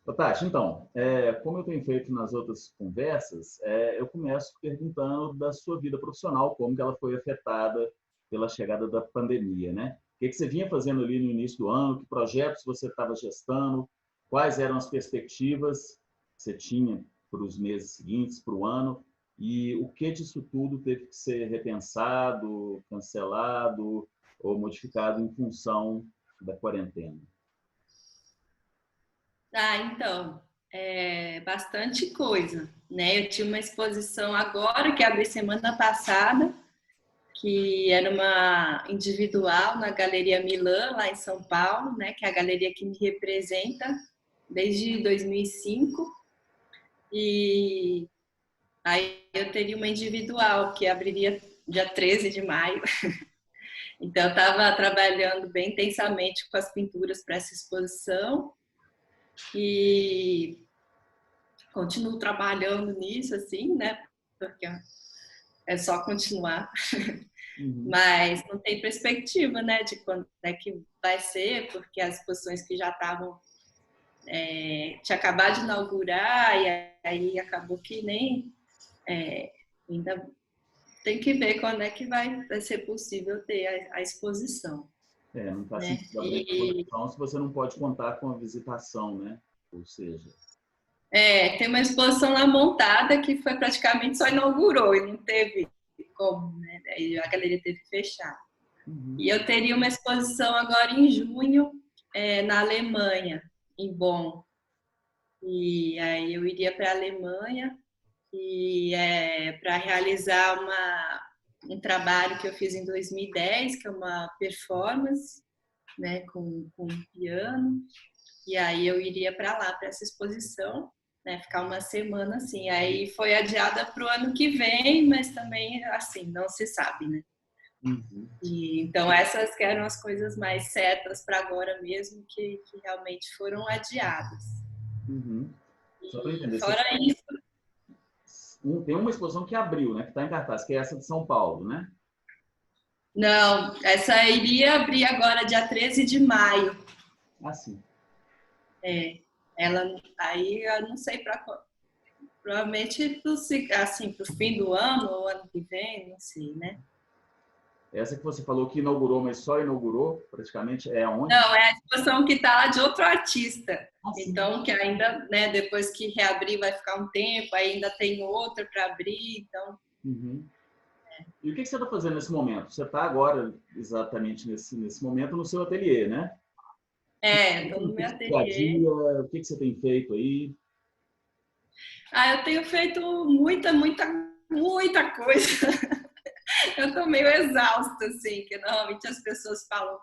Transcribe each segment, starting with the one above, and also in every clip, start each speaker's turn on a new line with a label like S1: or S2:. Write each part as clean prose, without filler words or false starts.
S1: Ô, Tati, então, como eu tenho feito nas outras conversas, eu começo perguntando da sua vida profissional, como que ela foi afetada pela chegada da pandemia, né? O que que você vinha fazendo ali no início do ano, que projetos você estava gestando, quais eram as perspectivas que você tinha para os meses seguintes, para o ano, e o que disso tudo teve que ser repensado, cancelado ou modificado em função da quarentena?
S2: Então, bastante coisa, né? Eu tinha uma exposição agora, que abri semana passada, que era uma individual na Galeria Milan, lá em São Paulo, né? Que é a galeria que me representa desde 2005. E aí eu teria uma individual, que abriria dia 13 de maio. Então, eu estava trabalhando bem intensamente com as pinturas para essa exposição e continuo trabalhando nisso, assim, né? Porque é só continuar.
S1: Uhum.
S2: Mas não tem perspectiva, né, de quando é que vai ser, porque as exposições que já estavam tinha acabado de inaugurar e aí acabou que nem ainda tem que ver quando é que vai ser possível ter a exposição,
S1: Não faz
S2: né?
S1: sentido abrir a
S2: E
S1: exposição se você não pode contar com a visitação, né? Ou seja,
S2: tem uma exposição lá montada que foi praticamente só inaugurou e não teve como, né? Aí a galeria teve que fechar.
S1: uhum.
S2: E eu teria uma exposição agora em junho, na Alemanha, em Bonn. E aí eu iria para a Alemanha e para realizar um trabalho que eu fiz em 2010, que é uma performance, né, com piano. E aí eu iria para lá, para essa exposição, né, ficar uma semana assim. Aí foi adiada para o ano que vem, mas também, assim, não se sabe, né?
S1: Uhum.
S2: E, então essas que eram as coisas mais certas para agora mesmo, que realmente foram adiadas.
S1: Uhum. Só para
S2: E
S1: entender,
S2: fora isso,
S1: tem uma exposição que abriu, né? Que está em cartaz, que é essa de São Paulo, né?
S2: não, essa iria abrir agora dia 13 de maio.
S1: Ah, sim.
S2: Ela aí eu não sei para provavelmente assim, pro fim do ano ou ano que vem, não sei, né?
S1: Essa que você falou que inaugurou, mas só inaugurou, praticamente, é aonde?
S2: Não, é a exposição que está lá de outro artista.
S1: Ah, sim.
S2: Então, que ainda, né, depois que reabrir vai ficar um tempo, ainda tem outra para abrir, então.
S1: Uhum. E o que você está fazendo nesse momento? Você está agora, exatamente nesse momento, no seu ateliê, né?
S2: Estou no meu
S1: Dia a
S2: ateliê.
S1: dia, o que você tem feito aí?
S2: Eu tenho feito muita, muita, muita coisa. Eu estou meio exausta, assim, que normalmente as pessoas falam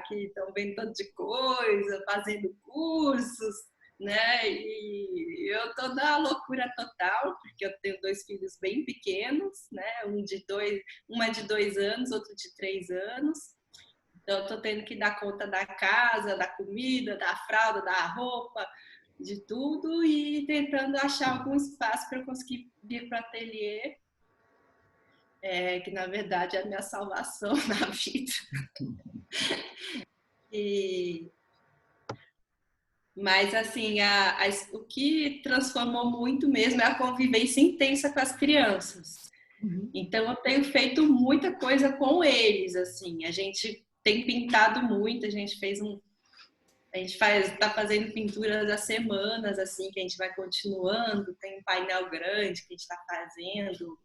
S2: que estão vendo tanto de coisa, fazendo cursos, né? E eu estou na loucura total, porque eu tenho dois filhos bem pequenos, né? Uma de 2 anos, outro de 3 anos. Então, eu estou tendo que dar conta da casa, da comida, da fralda, da roupa, de tudo e tentando achar algum espaço para eu conseguir vir para o ateliê, que na verdade é a minha salvação na vida. E, mas assim, o que transformou muito mesmo é a convivência intensa com as crianças.
S1: Uhum.
S2: Então eu tenho feito muita coisa com eles, assim. A gente tem pintado muito, a gente está fazendo pinturas há semanas, assim, que a gente vai continuando. Tem um painel grande que a gente está fazendo.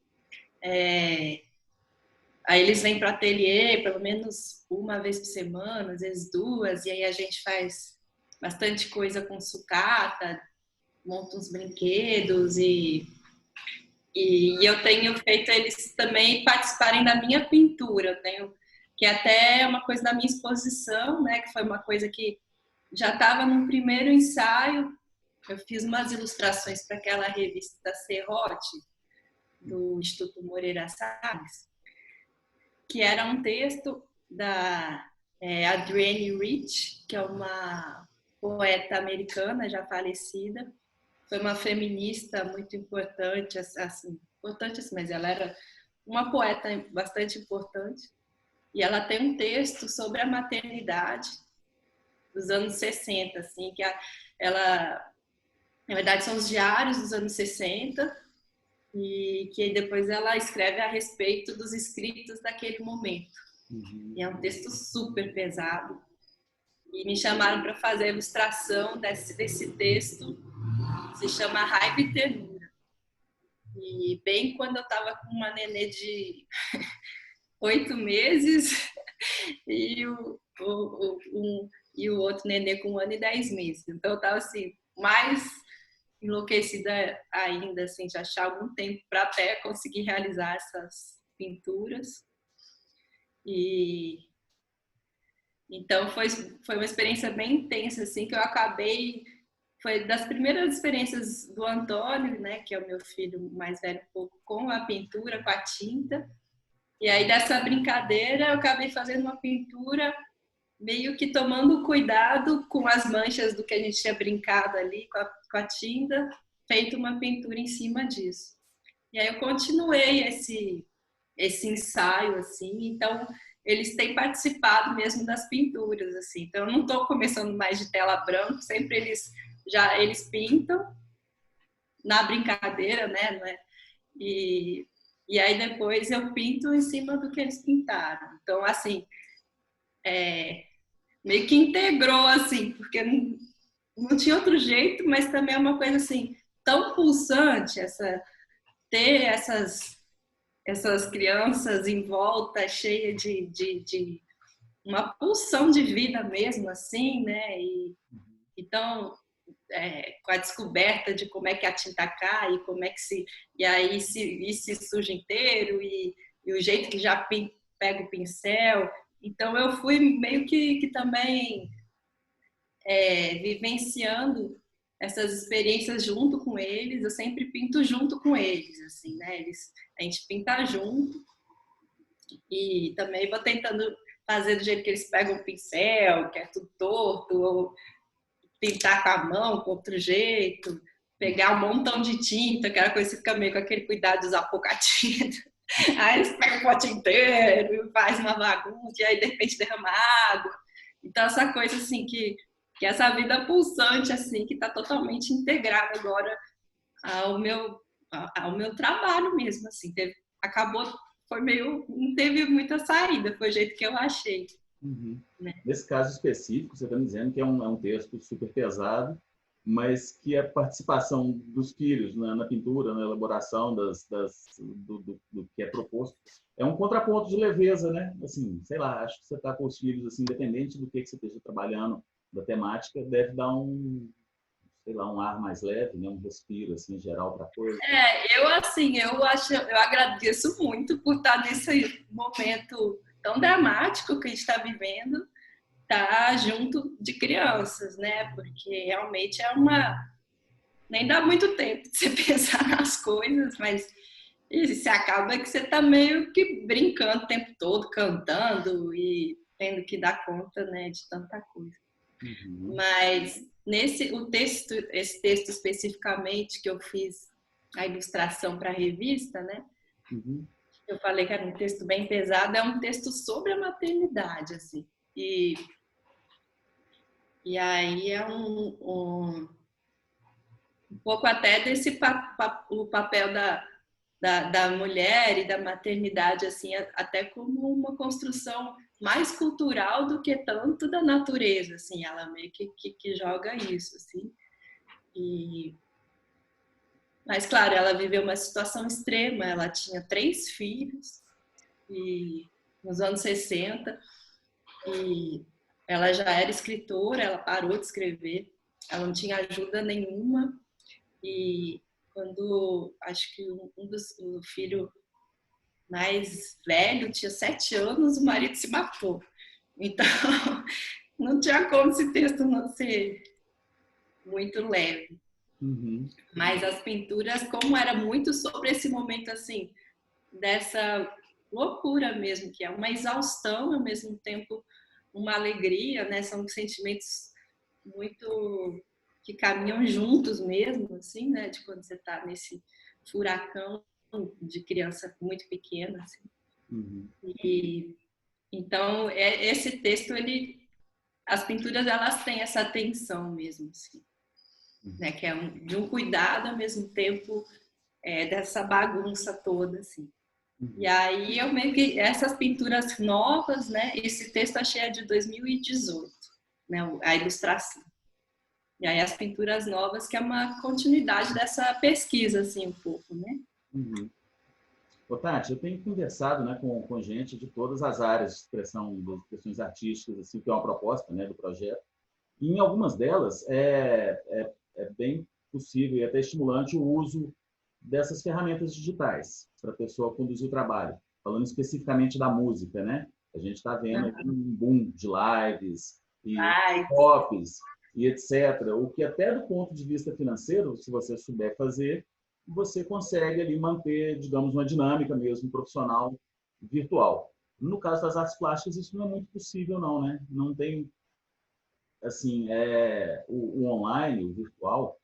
S2: Aí eles vêm para o ateliê pelo menos uma vez por semana, às vezes duas, e aí a gente faz bastante coisa com sucata, monta uns brinquedos e eu tenho feito eles também participarem da minha pintura. Eu tenho que até é uma coisa da minha exposição, né, que foi uma coisa que já estava no primeiro ensaio. Eu fiz umas ilustrações para aquela revista Serrote, do Instituto Moreira Salles, que era um texto da Adrienne Rich, que é uma poeta americana já falecida. Foi uma feminista muito importante, assim, mas ela era uma poeta bastante importante. E ela tem um texto sobre a maternidade dos anos 60, assim, que ela, na verdade, são os diários dos anos 60, e que depois ela escreve a respeito dos escritos daquele momento. E é um texto super pesado. E me chamaram para fazer a ilustração desse texto, se chama Raiva e Ternura. E bem quando eu estava com uma nenê de 8 meses e o outro nenê com 1 ano e 10 meses. Então eu estava assim, mais enlouquecida ainda, assim, de achar algum tempo para até conseguir realizar essas pinturas. E então foi uma experiência bem intensa, assim, que eu acabei, foi das primeiras experiências do Antônio, né, que é o meu filho mais velho um pouco, com a pintura, com a tinta. E aí dessa brincadeira eu acabei fazendo uma pintura meio que tomando cuidado com as manchas do que a gente tinha brincado ali com a tinta, feito uma pintura em cima disso. E aí eu continuei esse ensaio, assim, então eles têm participado mesmo das pinturas, assim. Então eu não estou começando mais de tela branca, sempre eles pintam na brincadeira, né? E aí depois eu pinto em cima do que eles pintaram. Então, assim, meio que integrou, assim, porque não tinha outro jeito, mas também é uma coisa, assim, tão pulsante, ter essas crianças em volta, cheia de uma pulsão de vida mesmo, assim, né? Então, com a descoberta de como é que a tinta cai, e como é que e aí se suja inteiro, e o jeito que já pega o pincel. Então, eu fui meio que também vivenciando essas experiências junto com eles. Eu sempre pinto junto com eles, assim, né? A gente pinta junto, e também vou tentando fazer do jeito que eles pegam o pincel, que é tudo torto, ou pintar com a mão, com outro jeito, pegar um montão de tinta, aquela coisa que fica meio com aquele cuidado de usar pouca tinta. Aí eles pegam o pote inteiro, faz uma bagunça, e aí de repente derrama água. Então essa coisa assim que essa vida pulsante assim, que está totalmente integrada agora ao meu trabalho mesmo, assim, acabou, foi meio, não teve muita saída, foi o jeito que eu achei.
S1: Uhum.
S2: Né?
S1: Nesse caso específico, você está me dizendo que é um texto super pesado, mas que a participação dos filhos na pintura, na elaboração do que é proposto, é um contraponto de leveza, né? Assim, sei lá, acho que você está com os filhos, assim, independente do que você esteja trabalhando, da temática, deve dar sei lá, um ar mais leve, né? Um respiro, assim, geral para a coisa.
S2: Eu agradeço muito por estar nesse momento tão dramático que a gente está vivendo, tá junto de crianças, né? Porque realmente nem dá muito tempo de você pensar nas coisas, mas se acaba que você tá meio que brincando o tempo todo, cantando e tendo que dar conta, né, de tanta coisa.
S1: Uhum.
S2: Mas esse texto especificamente que eu fiz a ilustração para a revista, né?
S1: Uhum.
S2: Eu falei que era um texto bem pesado, é um texto sobre a maternidade, assim. E aí é um pouco até desse o papel da mulher e da maternidade, assim, até como uma construção mais cultural do que tanto da natureza, assim, ela meio que joga isso, assim. Mas, claro, ela viveu uma situação extrema, ela tinha 3 filhos, e nos anos 60, e ela já era escritora, ela parou de escrever, ela não tinha ajuda nenhuma, e quando acho que o filho mais velho tinha 7 anos, o marido se matou. Então, não tinha como esse texto não ser muito leve.
S1: Uhum.
S2: Mas as pinturas, como era muito sobre esse momento, assim, dessa loucura mesmo, que é uma exaustão, ao mesmo tempo uma alegria, né? São sentimentos muito que caminham juntos mesmo, assim, né? De quando você está nesse furacão de criança muito pequena, assim.
S1: Uhum.
S2: E então esse texto as pinturas, elas têm essa tensão mesmo, assim, né? Que é de um cuidado, ao mesmo tempo, dessa bagunça toda, assim. E aí, eu meio que, essas pinturas novas, né? Esse texto achei é de 2018, né? A ilustração. E aí, as pinturas novas, que é uma continuidade dessa pesquisa, assim, um pouco, né?
S1: Uhum. Ô, Tati, eu tenho conversado, né, com gente de todas as áreas de expressão, das expressões artísticas, assim, que é uma proposta, né, do projeto. E em algumas delas é bem possível e até estimulante o uso dessas ferramentas digitais para a pessoa conduzir o trabalho. Falando especificamente da música, né? A gente está vendo aí um boom de lives e
S2: Ai,
S1: pops e etc. O que até do ponto de vista financeiro, se você souber fazer, você consegue ali manter, digamos, uma dinâmica mesmo profissional virtual. No caso das artes plásticas, isso não é muito possível, não, né? Não tem, assim, o online, o virtual,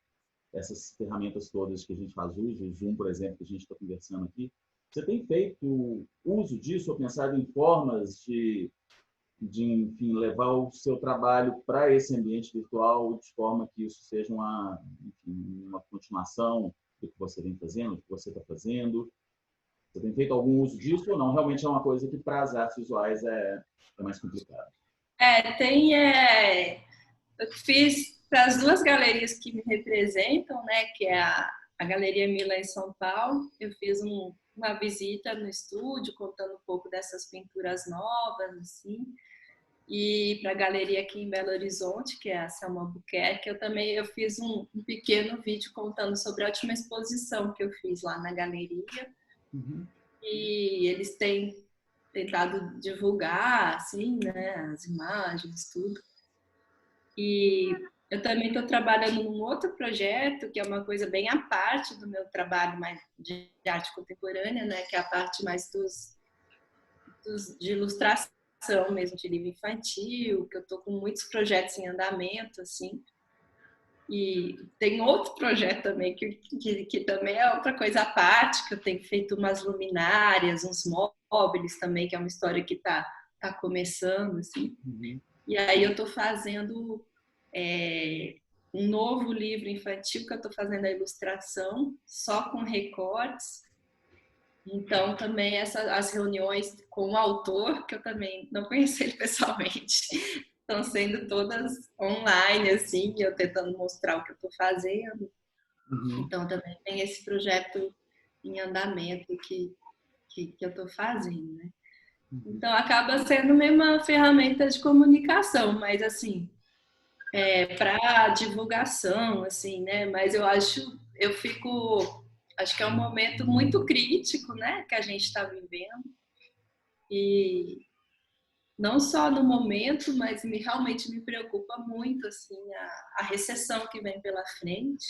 S1: essas ferramentas todas que a gente faz uso, o Zoom, por exemplo, que a gente está conversando aqui, você tem feito uso disso ou pensado em formas de enfim, levar o seu trabalho para esse ambiente virtual de forma que isso seja enfim, uma continuação do que você vem fazendo, do que você está fazendo? Você tem feito algum uso disso ou não? Realmente é uma coisa que para as artes visuais é mais complicado.
S2: tem. Eu fiz para as duas galerias que me representam, né? Que é a Galeria Mila em São Paulo. Eu fiz uma visita no estúdio, contando um pouco dessas pinturas novas, assim. E para a galeria aqui em Belo Horizonte, que é a Selma Albuquerque, eu fiz um pequeno vídeo contando sobre a última exposição que eu fiz lá na galeria.
S1: Uhum.
S2: E eles têm tentado divulgar, assim, né, as imagens, tudo. E eu também estou trabalhando num outro projeto, que é uma coisa bem à parte do meu trabalho mais de arte contemporânea, né, que é a parte mais de ilustração mesmo, de livro infantil, que eu estou com muitos projetos em andamento, assim. E tem outro projeto também, que também é outra coisa à parte, que eu tenho feito umas luminárias, uns móveis também, que é uma história que tá começando, assim.
S1: Uhum.
S2: E aí eu estou fazendo um novo livro infantil, que eu estou fazendo a ilustração, só com recortes. Então, também as reuniões com o autor, que eu também não conheci ele pessoalmente, estão sendo todas online, assim, eu tentando mostrar o que eu estou fazendo.
S1: Uhum.
S2: Então, também tem esse projeto em andamento que eu estou fazendo, né?
S1: Uhum.
S2: Então, acaba sendo mesmo uma ferramenta de comunicação, mas, assim, para divulgação, assim, né? Mas acho que é um momento muito crítico, né? Que a gente está vivendo. E não só no momento, mas realmente me preocupa muito assim a recessão que vem pela frente.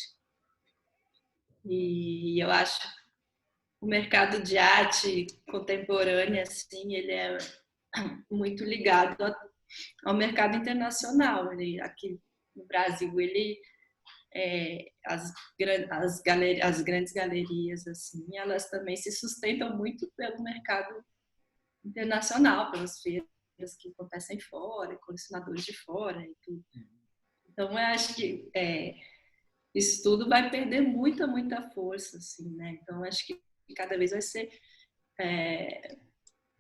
S2: E eu acho que o mercado de arte contemporânea assim, ele é muito ligado ao mercado internacional. Ele, aqui no Brasil, as grandes galerias assim, elas também se sustentam muito pelo mercado internacional, pelas feiras que acontecem fora, colecionadores de fora e tudo. Então, eu acho que isso tudo vai perder muita força, assim, né? Então, acho que cada vez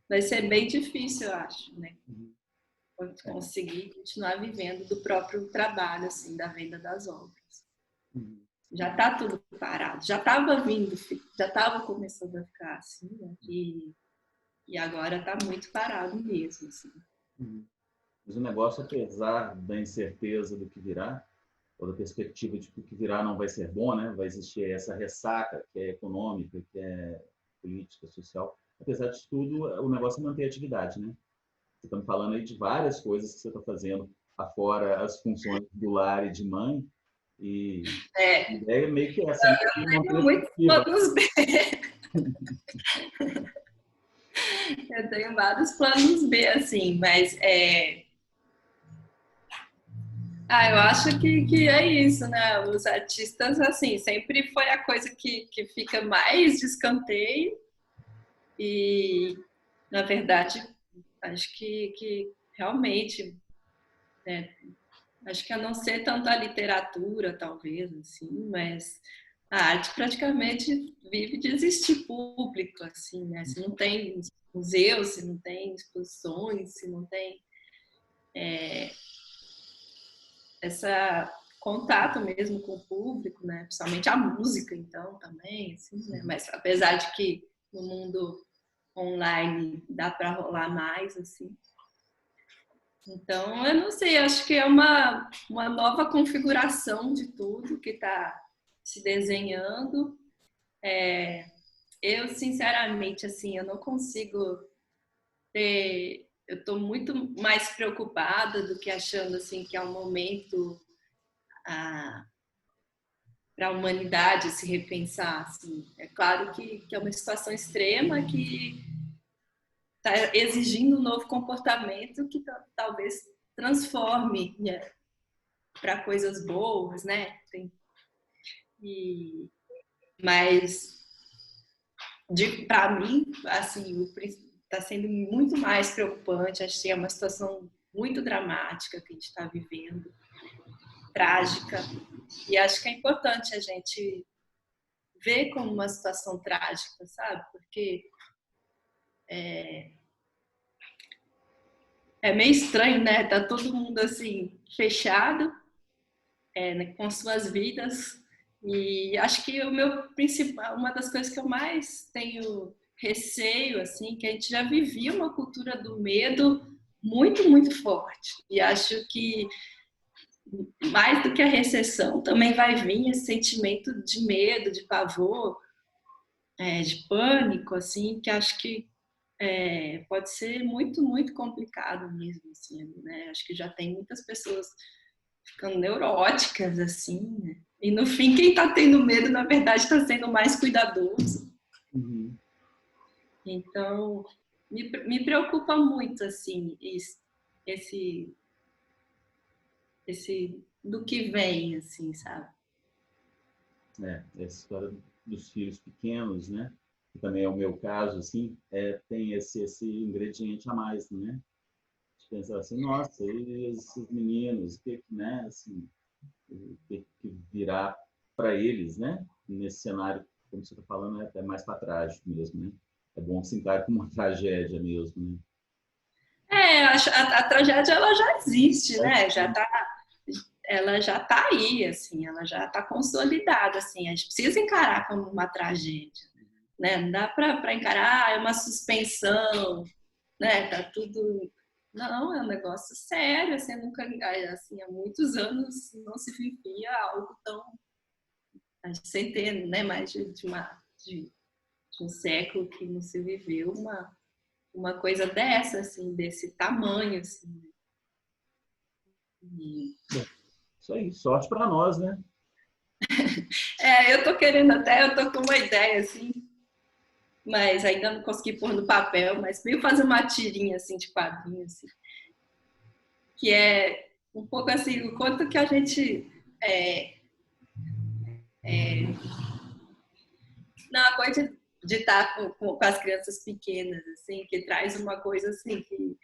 S2: vai ser bem difícil, eu acho, né?
S1: Uhum.
S2: Conseguir continuar vivendo do próprio trabalho, assim, da venda das obras.
S1: Uhum.
S2: Já está tudo parado, já estava vindo, já estava começando a ficar assim, né? E agora está muito parado mesmo, assim.
S1: Uhum. Mas o negócio, apesar da incerteza do que virá, ou da perspectiva de que o que virá não vai ser bom, né? Vai existir essa ressaca que é econômica, que é política, social. Apesar de tudo, o negócio é manter a atividade, né? Você está me falando aí de várias coisas que você está fazendo, afora as funções do lar e de mãe, e a
S2: É,
S1: ideia é meio que essa, né? E manter a
S2: muitos
S1: ativa.
S2: planos B. Eu tenho vários planos B, assim, mas eu acho que é isso, né? Os artistas, assim, sempre foi a coisa que fica mais de escanteio e, na verdade, acho que realmente né? Acho que a não ser tanto a literatura, talvez, assim, mas a arte praticamente vive de existir público, assim, né? Se não tem museus, se não tem exposições, se não tem essa contato mesmo com o público, né? Principalmente a música, então, também, assim, né? Mas apesar de que no mundo online dá para rolar mais, assim. Então, eu não sei, acho que é uma nova configuração de tudo que está se desenhando. Eu, sinceramente, assim, eu não consigo ter... Eu estou muito mais preocupada do que achando assim que é um momento para a humanidade se repensar. Assim. É claro que é uma situação extrema que está exigindo um novo comportamento que talvez transforme, né, para coisas boas, né? Mas para mim, assim, está sendo muito mais preocupante. Acho que é uma situação muito dramática que a gente está vivendo, trágica. E acho que é importante a gente ver como uma situação trágica, sabe? Porque é meio estranho, né? Tá todo mundo assim fechado, né, com suas vidas. E acho que o meu principal, uma das coisas que eu mais tenho receio, assim, que a gente já vivia uma cultura do medo muito, muito forte. E acho que mais do que a recessão também vai vir esse sentimento de medo, de pavor, de pânico, assim, que acho que pode ser muito, muito complicado mesmo, assim, né? Acho que já tem muitas pessoas ficando neuróticas, assim, né? E no fim, quem está tendo medo, na verdade, está sendo mais cuidadoso.
S1: Uhum.
S2: Então, me preocupa muito, assim, esse, esse do que vem, assim, sabe?
S1: Essa história dos filhos pequenos, né? Que também é o meu caso, assim, tem esse ingrediente a mais, né? De pensar assim, nossa, e esses meninos, né? Assim, o que virá para eles, né? Nesse cenário, como você está falando, é até mais para trágico mesmo, né? É bom que se encare como uma tragédia mesmo, né?
S2: A tragédia ela já existe, né? Ela já tá aí, assim, ela já tá consolidada, assim. A gente precisa encarar como uma tragédia, né? Não dá para encarar, é uma suspensão, né? Tá tudo... Não, é um negócio sério, assim, nunca, assim, há muitos anos não se vivia algo tão... Centenas, né? Mais de um século que não se viveu uma coisa dessa, assim, desse tamanho, assim. E...
S1: Isso aí, sorte para nós, né?
S2: eu tô querendo até, eu tô com uma ideia, assim, mas ainda não consegui pôr no papel, mas meio fazer uma tirinha, assim, de quadrinho, assim, que é um pouco assim, o quanto que a gente não, a coisa de estar com as crianças pequenas, assim, que traz uma coisa assim que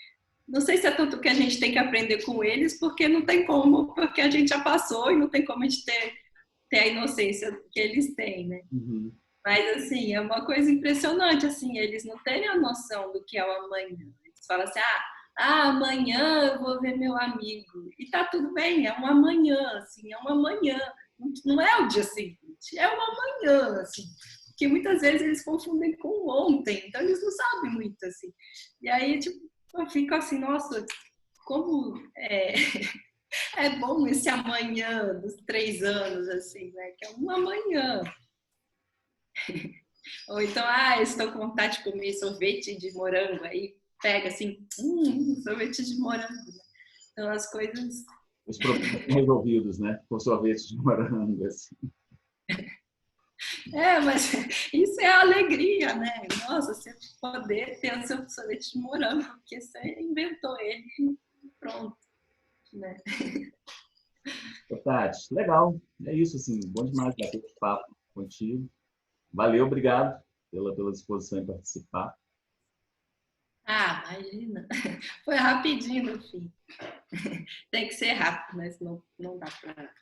S2: não sei se é tanto que a gente tem que aprender com eles, porque não tem como, porque a gente já passou e não tem como a gente ter a inocência que eles têm, né?
S1: Uhum.
S2: Mas, assim, é uma coisa impressionante, assim, eles não terem a noção do que é o amanhã. Eles falam assim, amanhã eu vou ver meu amigo. E tá tudo bem, é um amanhã, assim, é um amanhã. Não é o dia seguinte, é um amanhã, assim. Que muitas vezes eles confundem com ontem, então eles não sabem muito, assim. E aí, tipo, eu fico assim, nossa, como é bom esse amanhã dos 3 anos, assim, né? Que é um amanhã. Ou então, estou com vontade de comer sorvete de morango. Aí pega assim, sorvete de morango. Então as coisas.
S1: Os problemas são resolvidos, né? Com sorvete de morango, assim.
S2: Mas isso é a alegria, né? Nossa, você poder ter o seu sorvete de morango, porque você inventou ele e pronto, né?
S1: Tati, legal. É isso, assim, bom demais bater esse papo contigo. Valeu, obrigado pela disposição em participar.
S2: Imagina. Foi rapidinho no fim. Tem que ser rápido, mas não dá para